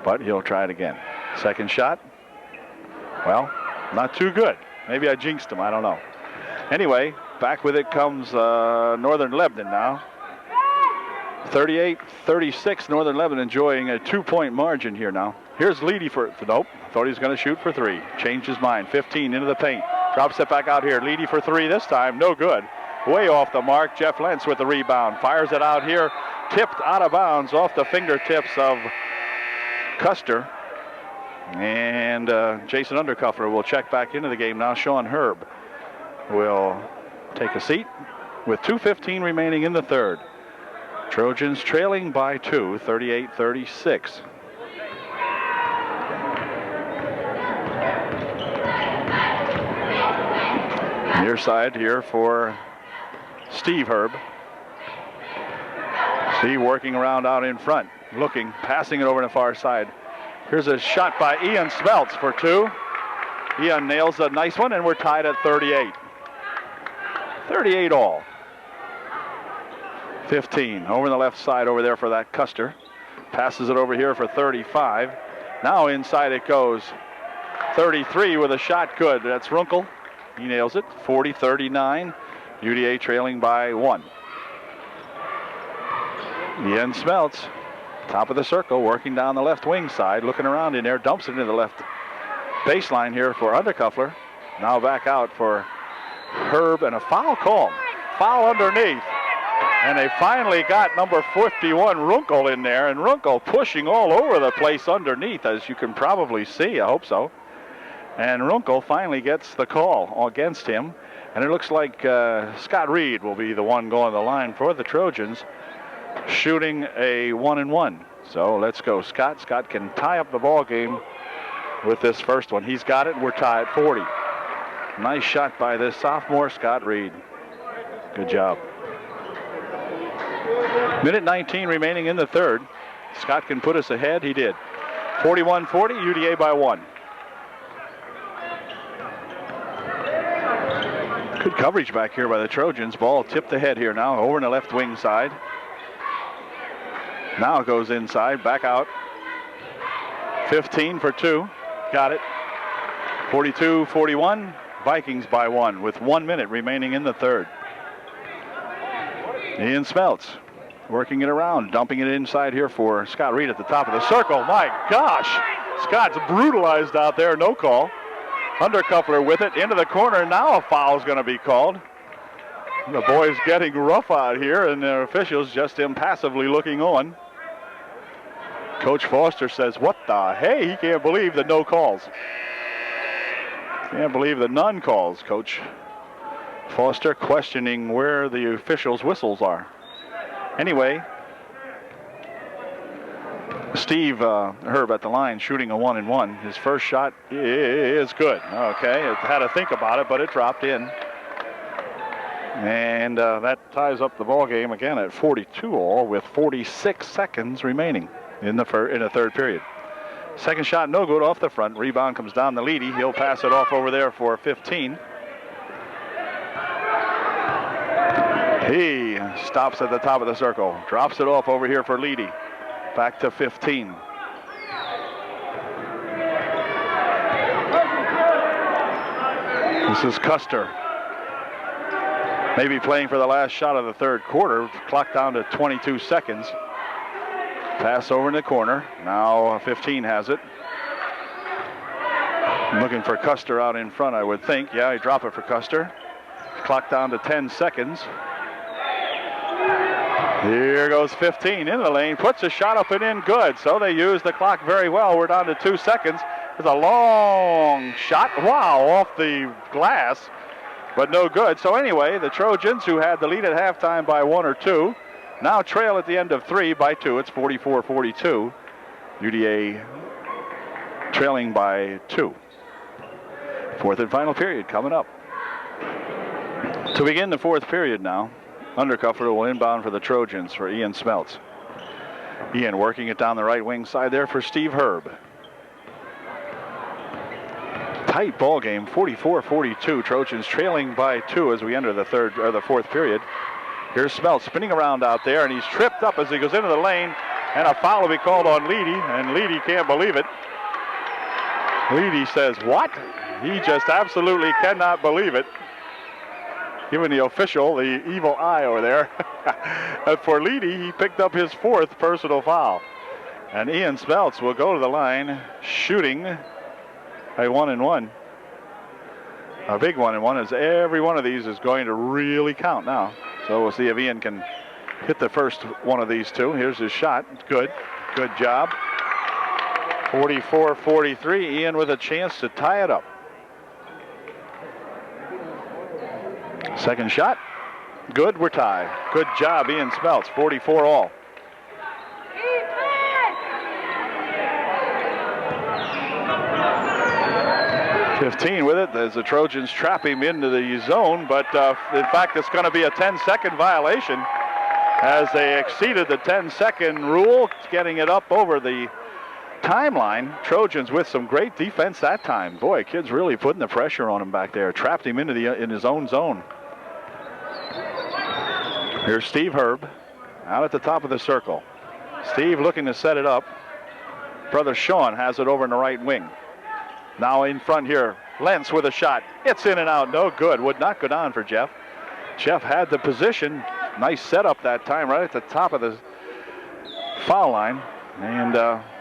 But he'll try it again. Second shot, well, not too good. Maybe I jinxed him, I don't know. Anyway, back with it comes Northern Lebanon now. 38-36, Northern Lebanon enjoying a 2-point margin here now. Here's Leedy for, nope, thought he was going to shoot for 3. Changed his mind, 15 into the paint. Drops it back out here, Leedy for 3 this time, no good. Way off the mark, Jeff Lentz with the rebound. Fires it out here, tipped out of bounds off the fingertips of Custer. And Jason Undercuffler will check back into the game now. Sean Herb will take a seat with 2:15 remaining in the third. Trojans trailing by 2, 38-36. Near side here for Steve Herb. Steve working around out in front, looking, passing it over to the far side. Here's a shot by Ian Smeltz for 2. Ian nails a nice one, and we're tied at 38. 38 all. 15 over the left side over there for that Custer. Passes it over here for 35. Now inside it goes. 33 with a shot good. That's Runkle. He nails it. 40-39. UDA trailing by 1. Ian Smeltz, top of the circle, working down the left wing side, looking around in there, dumps it into the left baseline here for Undercuffler. Now back out for Herb, and a foul call. Foul underneath. And they finally got number 51, Runkle, in there. And Runkle pushing all over the place underneath, as you can probably see. I hope so. And Runkle finally gets the call against him. And it looks like Scott Reed will be the one going to the line for the Trojans, shooting a 1-and-1. So let's go, Scott. Scott can tie up the ball game with this first one. He's got it. We're tied at 40. Nice shot by this sophomore, Scott Reed. Good job. Minute 19 remaining in the third. Scott can put us ahead. He did. 41-40, UDA by 1. Good coverage back here by the Trojans. Ball tipped ahead here now, over in the left wing side. Now it goes inside, back out. 15 for 2. Got it. 42-41. Vikings by 1 with 1 minute remaining in the third. Ian Smeltz working it around, dumping it inside here for Scott Reed at the top of the circle. My gosh, Scott's brutalized out there, no call. Undercuffler with it into the corner. Now a foul's going to be called. The boys getting rough out here, and the officials just impassively looking on. Coach Foster says, what the hey? He can't believe the no calls. Can't believe the none calls. Coach Foster questioning where the officials' whistles are. Anyway, Steve Herb at the line shooting a 1-and-1. His first shot is good. Okay, it had to think about it, but it dropped in. And that ties up the ball game again at 42-all with 46 seconds remaining in the third period. Second shot no good off the front. Rebound comes down to Leedy. He'll pass it off over there for 15. He stops at the top of the circle. Drops it off over here for Leedy. Back to 15. This is Custer. Maybe playing for the last shot of the third quarter. Clock down to 22 seconds. Pass over in the corner. Now 15 has it. Looking for Custer out in front, I would think. Yeah, he dropped it for Custer. Clock down to 10 seconds. Here goes 15 in the lane. Puts a shot up and in good. So they use the clock very well. We're down to 2 seconds. It's a long shot. Wow, off the glass, but no good. So anyway, the Trojans, who had the lead at halftime by 1 or 2, now trail at the end of 3 by 2. It's 44-42. UDA trailing by 2. Fourth and final period coming up. To begin the fourth period now, Undercuffler will inbound for the Trojans for Ian Smeltz. Ian working it down the right wing side there for Steve Herb. Tight ball game, 44-42. Trojans trailing by 2 as we enter the fourth period. Here's Smeltz spinning around out there, and he's tripped up as he goes into the lane, and a foul will be called on Leedy, and Leedy can't believe it. Leedy says, what? He just absolutely cannot believe it. Giving the official the evil eye over there. But for Leedy, he picked up his 4th personal foul. And Ian Smeltz will go to the line shooting a 1-and-1. A big 1-and-1, as every one of these is going to really count now. So we'll see if Ian can hit the first one of these two. Here's his shot. Good. Good job. 44-43. Ian with a chance to tie it up. Second shot. Good. We're tied. Good job, Ian Smeltz. 44-all. 15 with it as the Trojans trap him into the zone, but in fact it's going to be a 10-second violation as they exceeded the 10-second rule, getting it up over the timeline. Trojans with some great defense that time. Boy, kids really putting the pressure on him back there. Trapped him into in his own zone. Here's Steve Herb out at the top of the circle. Steve looking to set it up. Brother Sean has it over in the right wing. Now in front here, Lentz with a shot. It's in and out, no good. Would not go down for Jeff. Jeff had the position. Nice setup that time right at the top of the foul line, and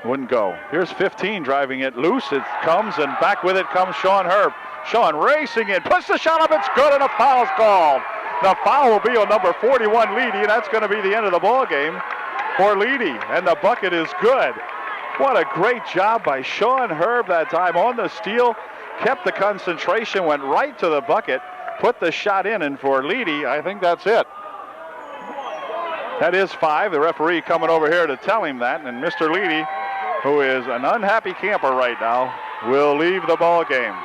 wouldn't go. Here's 15 driving it loose. It comes, and back with it comes Sean Herb. Sean racing in, puts the shot up, it's good, and a foul's called. The foul will be on number 41, Leedy, and that's going to be the end of the ball game for Leedy, and the bucket is good. What a great job by Sean Herb that time on the steal. Kept the concentration, went right to the bucket, put the shot in, and for Leedy, I think that's it. That is 5. The referee coming over here to tell him that, and Mr. Leedy, who is an unhappy camper right now, will leave the ball game.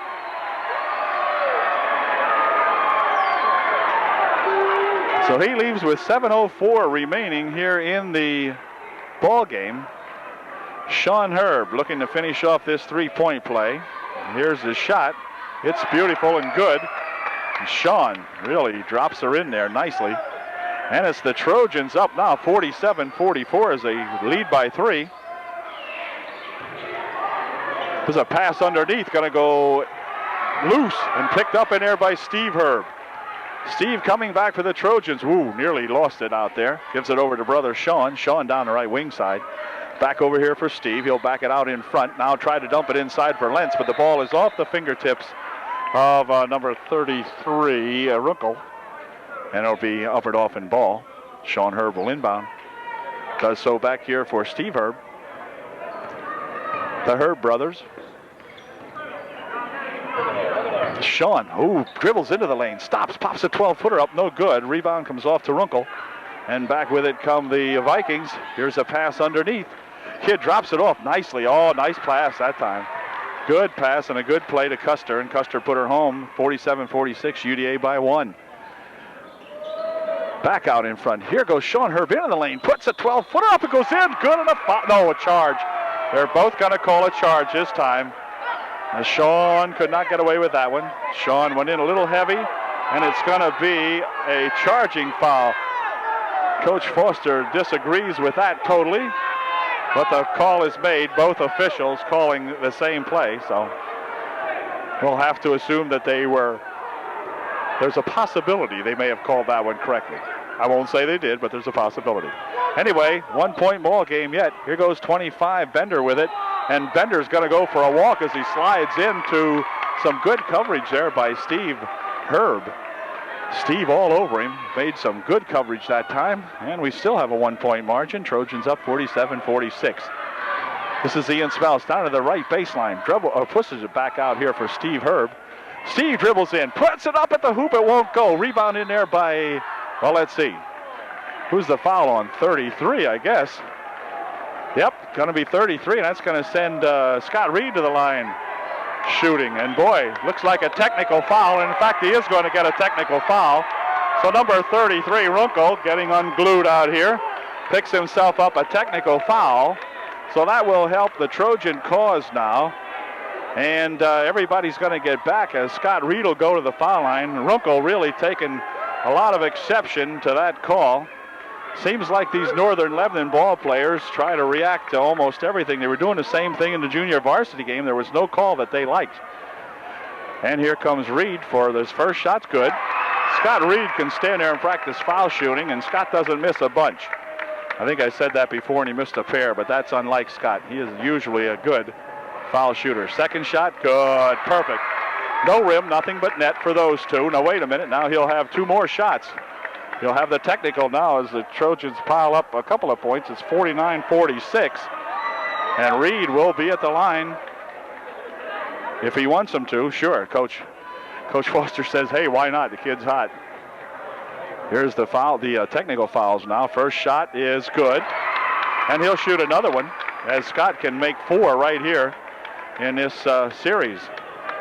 So he leaves with 7:04 remaining here in the ball game. Sean Herb looking to finish off this three-point play. Here's his shot. It's beautiful and good. And Sean really drops her in there nicely. And it's the Trojans up now 47-44 as they lead by 3. There's a pass underneath, going to go loose and picked up in there by Steve Herb. Steve coming back for the Trojans. Ooh, nearly lost it out there. Gives it over to brother Sean. Sean down the right wing side. Back over here for Steve. He'll back it out in front. Now try to dump it inside for Lentz, but the ball is off the fingertips of number 33, Runkle. And it'll be up and off in ball. Sean Herb will inbound. Does so back here for Steve Herb. The Herb brothers. Sean, who dribbles into the lane, stops, pops a 12-footer up, no good. Rebound comes off to Runkle. And back with it come the Vikings. Here's a pass underneath. Kid drops it off nicely. Oh, nice pass that time. Good pass and a good play to Custer, and Custer put her home. 47-46, UDA by 1. Back out in front. Here goes Sean Herb into the lane. Puts a 12-footer up. It goes in. Good enough. No, a charge. They're both going to call a charge this time. Sean could not get away with that one. Sean went in a little heavy, and it's going to be a charging foul. Coach Foster disagrees with that totally, but the call is made. Both officials calling the same play, so we'll have to assume that there's a possibility they may have called that one correctly. I won't say they did, but there's a possibility. Anyway, 1-point ball game yet. Here goes 25, Bender with it. And Bender's going to go for a walk as he slides into some good coverage there by Steve Herb. Steve all over him. Made some good coverage that time. And we still have a 1-point margin. Trojans up 47-46. This is Ian Smells down to the right baseline. Pushes it back out here for Steve Herb. Steve dribbles in. Puts it up at the hoop. It won't go. Rebound in there by, well, let's see. Who's the foul on? 33, I guess. Yep, going to be 33, and that's going to send Scott Reed to the line shooting. And boy, looks like a technical foul. And in fact, he is going to get a technical foul. So number 33, Runkle, getting unglued out here, picks himself up a technical foul. So that will help the Trojan cause now. And everybody's going to get back as Scott Reed will go to the foul line. Runkle really taking a lot of exception to that call. Seems like these Northern Lebanon ball players try to react to almost everything. They were doing the same thing in the junior varsity game. There was no call that they liked. And here comes Reed for this first shot's good. Scott Reed can stand there and practice foul shooting, and Scott doesn't miss a bunch. I think I said that before, and he missed a pair, but that's unlike Scott. He is usually a good foul shooter. Second shot, good, perfect. No rim, nothing but net for those two. Now wait a minute, now he'll have 2 more shots. He'll have the technical now as the Trojans pile up a couple of points. It's 49-46. And Reed will be at the line if he wants him to. Sure, Coach Foster says, hey, why not? The kid's hot. Here's the foul, the technical fouls now. First shot is good. And he'll shoot another one as Scott can make 4 right here in this series.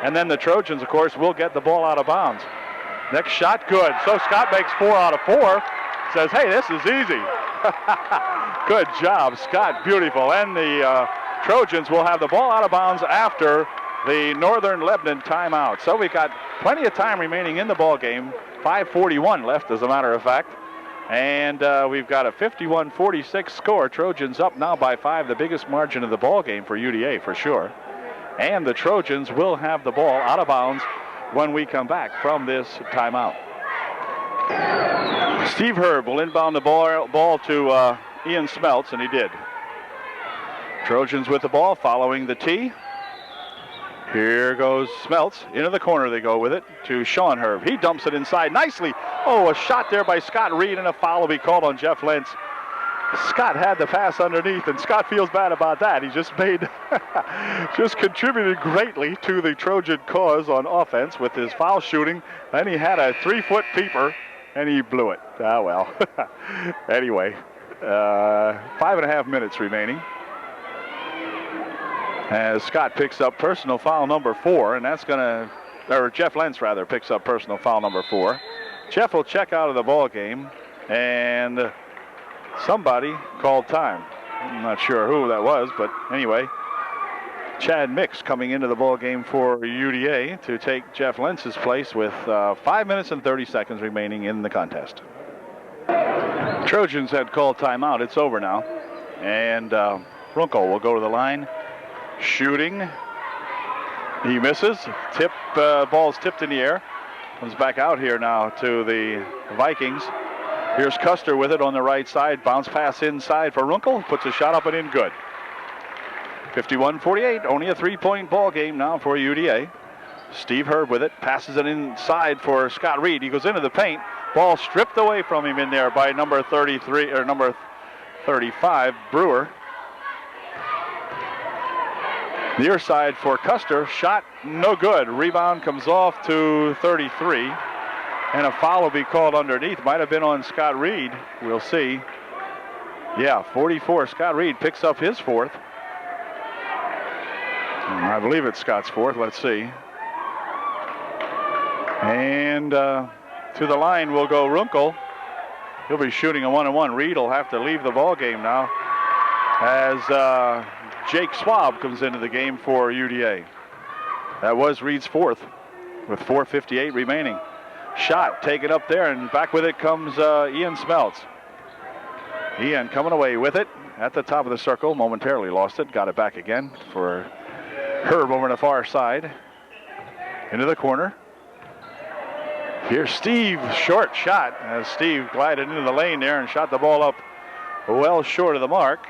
And then the Trojans, of course, will get the ball out of bounds. Next shot, good. So Scott makes 4 out of 4. Says, hey, this is easy. Good job, Scott. Beautiful. And the Trojans will have the ball out of bounds after the Northern Lebanon timeout. So we've got plenty of time remaining in the ball game. 5:41 left, as a matter of fact. And we've got a 51-46 score. Trojans up now by 5, the biggest margin of the ball game for UDA for sure. And the Trojans will have the ball out of bounds when we come back from this timeout. Steve Herb will inbound the ball to Ian Smeltz, and he did. Trojans with the ball following the tee. Here goes Smeltz. Into the corner they go with it to Sean Herb. He dumps it inside nicely. Oh, a shot there by Scott Reed, and a foul will be called on Jeff Lentz. Scott had the pass underneath, and Scott feels bad about that. He just contributed greatly to the Trojan cause on offense with his foul shooting. Then he had a 3-foot peeper, and he blew it. Ah, well. Anyway, 5.5 minutes remaining. As Scott picks up personal foul number 4, and that's going to, or Jeff Lentz rather, picks up personal foul number 4. Jeff will check out of the ball game, and somebody called time. I'm not sure who that was, but anyway, Chad Mix coming into the ball game for UDA to take Jeff Lentz's place with 5 minutes and 30 seconds remaining in the contest. Trojans had called timeout. It's over now. And Runkle will go to the line. Shooting. He misses. Ball's tipped in the air. Comes back out here now to the Vikings. Here's Custer with it on the right side. Bounce pass inside for Runkle. Puts a shot up and in, good. 51-48, only a 3-point ball game now for UDA. Steve Herb with it, passes it inside for Scott Reed. He goes into the paint. Ball stripped away from him in there by number 33 or number 35, Brewer. Near side for Custer, shot no good. Rebound comes off to 33, and a foul will be called underneath. Might have been on Scott Reed. We'll see. Yeah, 44. Scott Reed picks up his fourth. I believe it's Scott's fourth. Let's see. And to the line will go Runkle. He'll be shooting a 1-on-1. Reed will have to leave the ball game now as Jake Swab comes into the game for UDA. That was Reed's fourth with 4:58 remaining. Shot taken up there, and back with it comes Ian Smeltz. Ian coming away with it at the top of the circle. Momentarily lost it. Got it back again for Herb over on the far side. Into the corner. Here's Steve, short shot as Steve glided into the lane there and shot the ball up well short of the mark.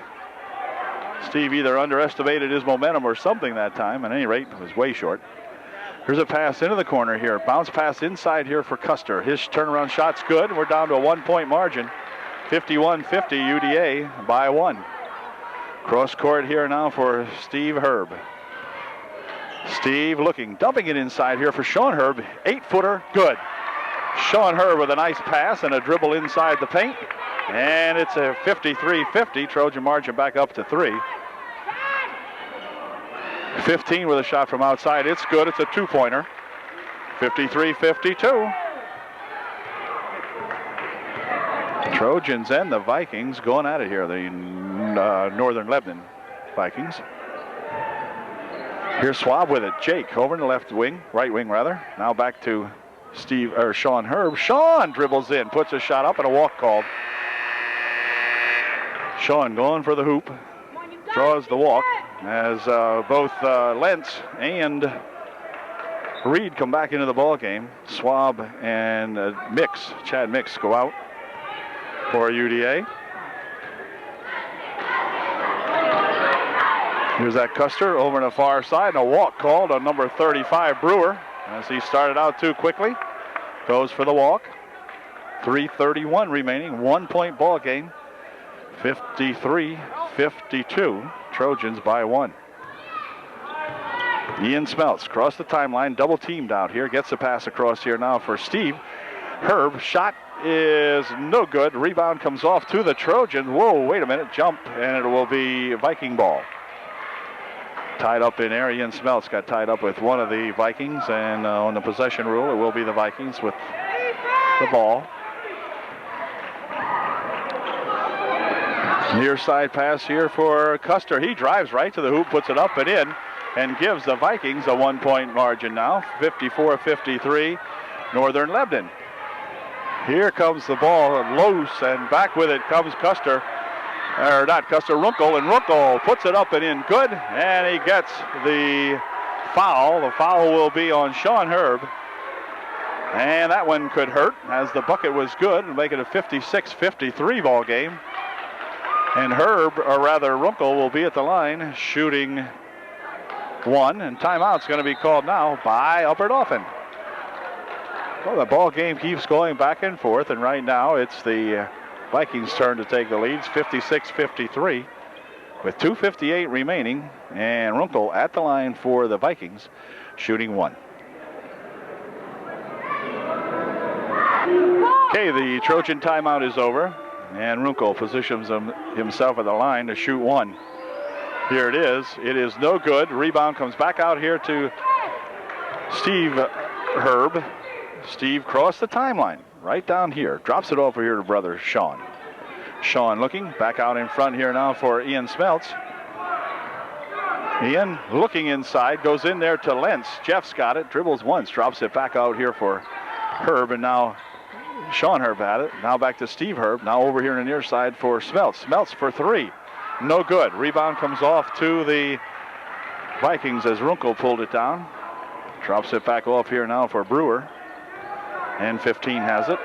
Steve either underestimated his momentum or something that time. At any rate, it was way short. Here's a pass into the corner here. Bounce pass inside here for Custer. His turnaround shot's good, and we're down to a 1-point margin. 51-50, UDA by 1. Cross court here now for Steve Herb. Steve looking, dumping it inside here for Sean Herb. 8-footer, good. Sean Herb with a nice pass and a dribble inside the paint. And it's a 53-50. Trojan margin back up to 3. 15 with a shot from outside. It's good. It's a 2-pointer. 53-52. Trojans and the Vikings going at it here. The Northern Lebanon Vikings. Here's Swab with it. Jake over in the left wing, right wing rather. Now back to Sean Herb. Sean dribbles in, puts a shot up, and a walk called. Sean going for the hoop, draws the walk as both Lentz and Reed come back into the ball game. Swab and Chad Mix go out for UDA. Here's that Custer over on the far side, and a walk called on number 35, Brewer, as he started out too quickly. Goes for the walk. 3:31 remaining, 1-point ball game. 53-52, Trojans by 1. Ian Smeltz across the timeline, double teamed out here. Gets the pass across here now for Steve Herb. Shot is no good. Rebound comes off to the Trojans. Whoa, wait a minute, jump, and it will be Viking ball. Tied up in there. Ian Smeltz got tied up with one of the Vikings, and on the possession rule, it will be the Vikings with the ball. Near side pass here for Custer. He drives right to the hoop, puts it up and in, and gives the Vikings a 1-point margin now. 54-53, Northern Lebanon. Here comes the ball loose, and back with it comes Custer. Or not Custer, Runkle, and Runkle puts it up and in good, and he gets the foul. The foul will be on Sean Herb. And that one could hurt, as the bucket was good and make it a 56-53 ball game. And Runkle will be at the line shooting 1, and timeout's going to be called now by Upper Dauphin. Well, the ball game keeps going back and forth, and right now it's the Vikings' turn to take the leads, 56-53, with 2:58 remaining, and Runkle at the line for the Vikings, shooting 1. Okay, the Trojan timeout is over, and Runkle positions himself at the line to shoot 1. Here it is. It is no good. Rebound comes back out here to Steve Herb. Steve crossed the timeline right down here. Drops it over here to brother Sean. Sean looking back out in front here now for Ian Smeltz. Ian looking inside, goes in there to Lentz. Jeff's got it, dribbles once, drops it back out here for Herb, and now Sean Herb had it. Now back to Steve Herb. Now over here on the near side for Smeltz. Smeltz for 3. No good. Rebound comes off to the Vikings as Runkle pulled it down. Drops it back off here now for Brewer. And 15 has it.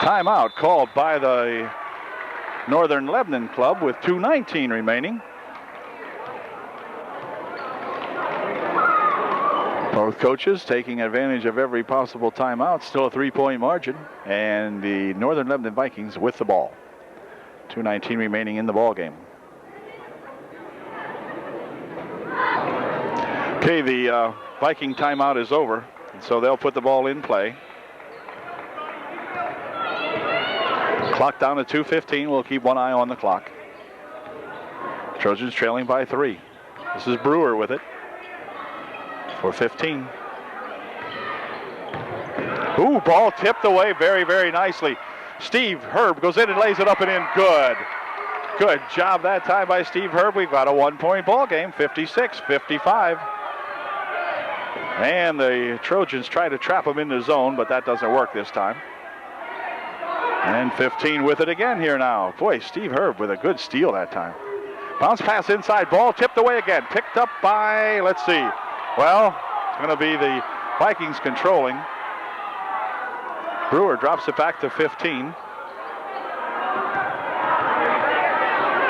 Timeout called by the Northern Lebanon club with 2:19 remaining. Both coaches taking advantage of every possible timeout. Still a 3-point margin. And the Northern Lebanon Vikings with the ball. 2:19 remaining in the ball game. Okay, the Viking timeout is over. So they'll put the ball in play. Clock down to 2:15. We'll keep one eye on the clock. Trojans trailing by 3. This is Brewer with it for 15. Ooh, ball tipped away very, very nicely. Steve Herb goes in and lays it up and in. Good. Good job that time by Steve Herb. We've got a 1-point ball game, 56-55. And the Trojans try to trap him in the zone, but that doesn't work this time. And 15 with it again here now. Boy, Steve Herb with a good steal that time. Bounce pass inside, ball tipped away again. Picked up by, let's see. Well, it's going to be the Vikings controlling. Brewer drops it back to 15.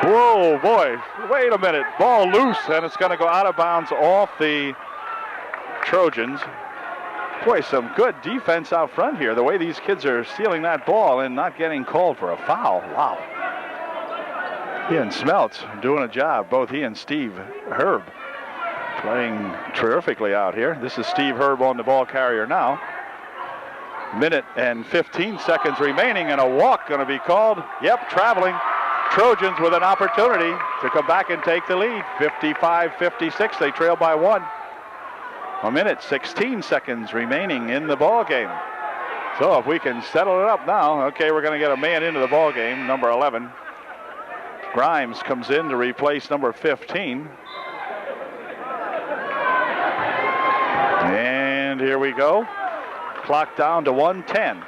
Whoa, boy, wait a minute. Ball loose, and it's going to go out of bounds off the Trojans. Boy, some good defense out front here. The way these kids are stealing that ball and not getting called for a foul. Wow. He and Smeltz doing a job. Both he and Steve Herb playing terrifically out here. This is Steve Herb on the ball carrier now. Minute and 15 seconds remaining, and a walk going to be called. Yep, traveling. Trojans with an opportunity to come back and take the lead. 55-56. They trail by 1. A minute, 16 seconds remaining in the ball game. So if we can settle it up now, okay, we're going to get a man into the ball game, number 11. Grimes comes in to replace number 15. And here we go. Clock down to 1:10.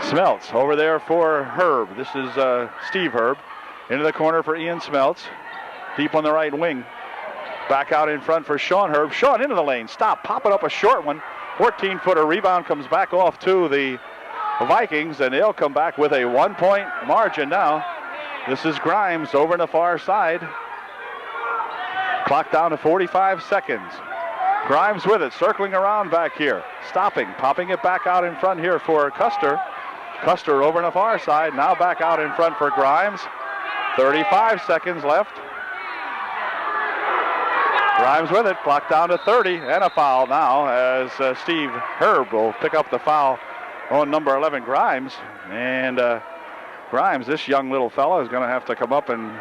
Smeltz over there for Herb. This is Steve Herb. Into the corner for Ian Smeltz. Deep on the right wing. Back out in front for Sean Herb. Sean into the lane. Stop. Popping up a short one. 14-footer. Rebound comes back off to the Vikings, and they'll come back with a 1-point margin now. This is Grimes over on the far side. Clock down to 45 seconds. Grimes with it. Circling around back here. Stopping. Popping it back out in front here for Custer. Custer over on the far side. Now back out in front for Grimes. 35 seconds left. Grimes with it, clock down to 30, and a foul now as Steve Herb will pick up the foul on number 11, Grimes. And Grimes, this young little fella, is going to have to come up and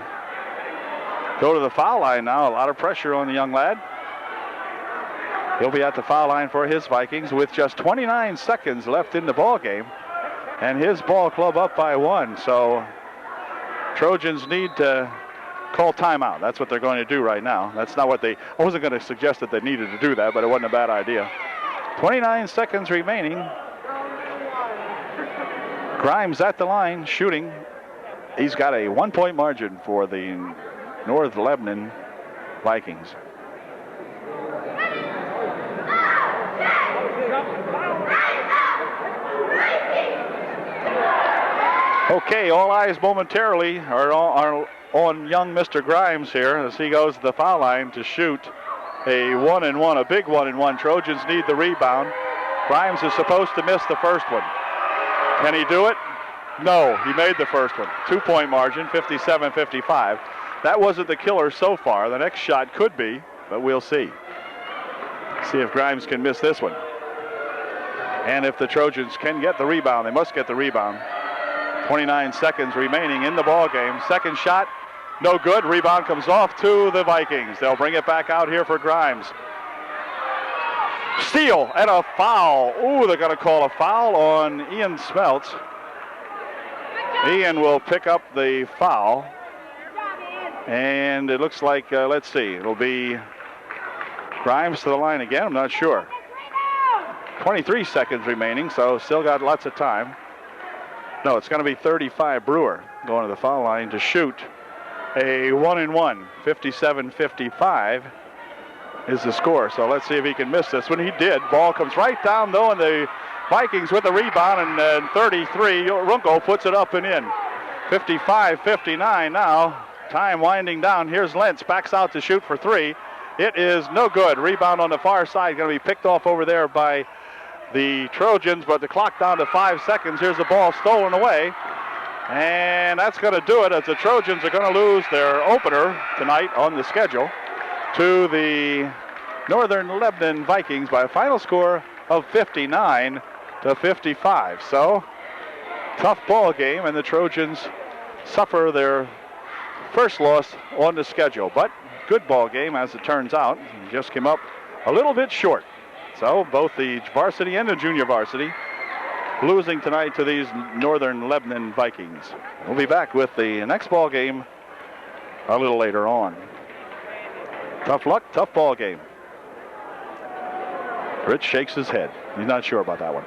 go to the foul line now. A lot of pressure on the young lad. He'll be at the foul line for his Vikings with just 29 seconds left in the ball game, and his ball club up by 1. So Trojans need to call timeout. That's what they're going to do right now. That's not what I wasn't going to suggest that they needed to do that, but it wasn't a bad idea. 29 seconds remaining. Grimes at the line, shooting. He's got a 1-point margin for the North Lebanon Vikings. Okay, all eyes momentarily are on young Mr. Grimes here as he goes to the foul line to shoot a 1-and-1, a big 1-and-1. Trojans need the rebound. Grimes is supposed to miss the first one. Can he do it? No, he made the first one. 2-point margin, 57-55. That wasn't the killer so far. The next shot could be, but we'll see. See if Grimes can miss this one. And if the Trojans can get the rebound, they must get the rebound. 29 seconds remaining in the ball game. Second shot, no good. Rebound comes off to the Vikings. They'll bring it back out here for Grimes. Steal and a foul. Ooh, they're going to call a foul on Ian Smeltz. Ian will pick up the foul. And it looks like, let's see, it'll be Grimes to the line again. I'm not sure. 23 seconds remaining, so still got lots of time. No, it's going to be 35 Brewer going to the foul line to shoot a 1-and-1, 57-55. is the score. So let's see if he can miss this one. He did. Ball comes right down, though, and the Vikings with the rebound, and 33. Runkel puts it up and in. 55-59 now. Time winding down. Here's Lentz. Backs out to shoot for three. It is no good. Rebound on the far side. Going to be picked off over there by the Trojans, but the clock down to 5 seconds. Here's the ball stolen away. And that's going to do it, as the Trojans are going to lose their opener tonight on the schedule to the Northern Lebanon Vikings by a final score of 59-55. So, tough ball game, and the Trojans suffer their first loss on the schedule. But good ball game, as it turns out. Just came up a little bit short. So, both the varsity and the junior varsity losing tonight to these Northern Lebanon Vikings. We'll be back with the next ball game a little later on. Tough luck, tough ball game. Rich shakes his head. He's not sure about that one.